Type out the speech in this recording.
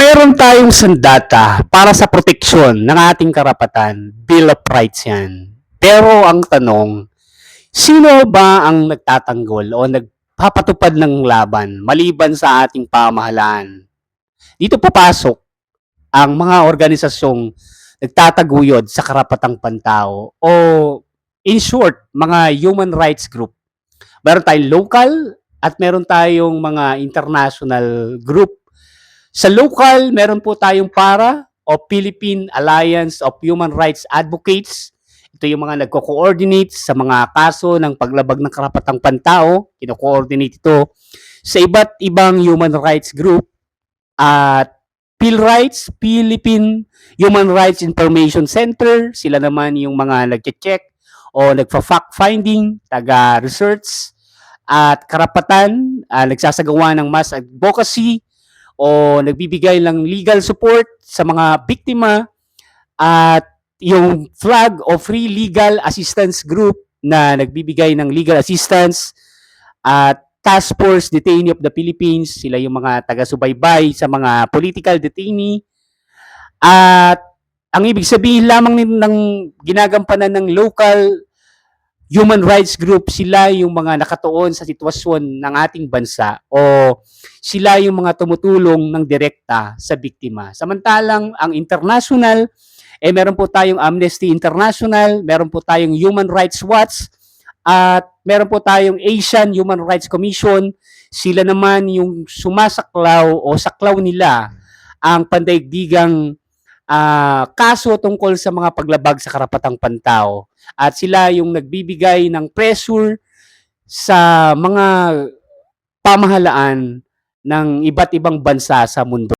Meron tayong sandata para sa proteksyon ng ating karapatan, Bill of Rights yan. Pero ang tanong, sino ba ang nagtatanggol o nagpapatupad ng laban maliban sa ating pamahalaan? Dito papasok ang mga organisasyong nagtataguyod sa karapatang pantao o in short, mga human rights group. Meron tayong local at meron tayong mga international group. Sa local, meron po tayong PARA o Philippine Alliance of Human Rights Advocates. Ito yung mga nagko-coordinate sa mga kaso ng paglabag ng karapatang pantao. Kino-coordinate ito sa iba't ibang human rights group at PhilRights, Philippine Human Rights Information Center. Sila naman yung mga nagche-check o nagfa-fact-finding, taga-research at karapatan, nagsasagawa ng mass advocacy o nagbibigay ng legal support sa mga biktima at yung FLAG o Free Legal Assistance Group na nagbibigay ng legal assistance at Task Force Detainee of the Philippines, sila yung mga taga-subaybay sa mga political detainee. At ang ibig sabihin lamang ng ginagampanan ng local human rights group, sila yung mga nakatuon sa sitwasyon ng ating bansa o sila yung mga tumutulong ng direkta sa biktima. Samantalang ang international, meron po tayong Amnesty International, meron po tayong Human Rights Watch, at meron po tayong Asian Human Rights Commission. Sila naman yung sumasaklaw o saklaw nila ang pandaigdigang kaso tungkol sa mga paglabag sa karapatang pantao. At sila yung nagbibigay ng pressure sa mga pamahalaan ng iba't ibang bansa sa mundo.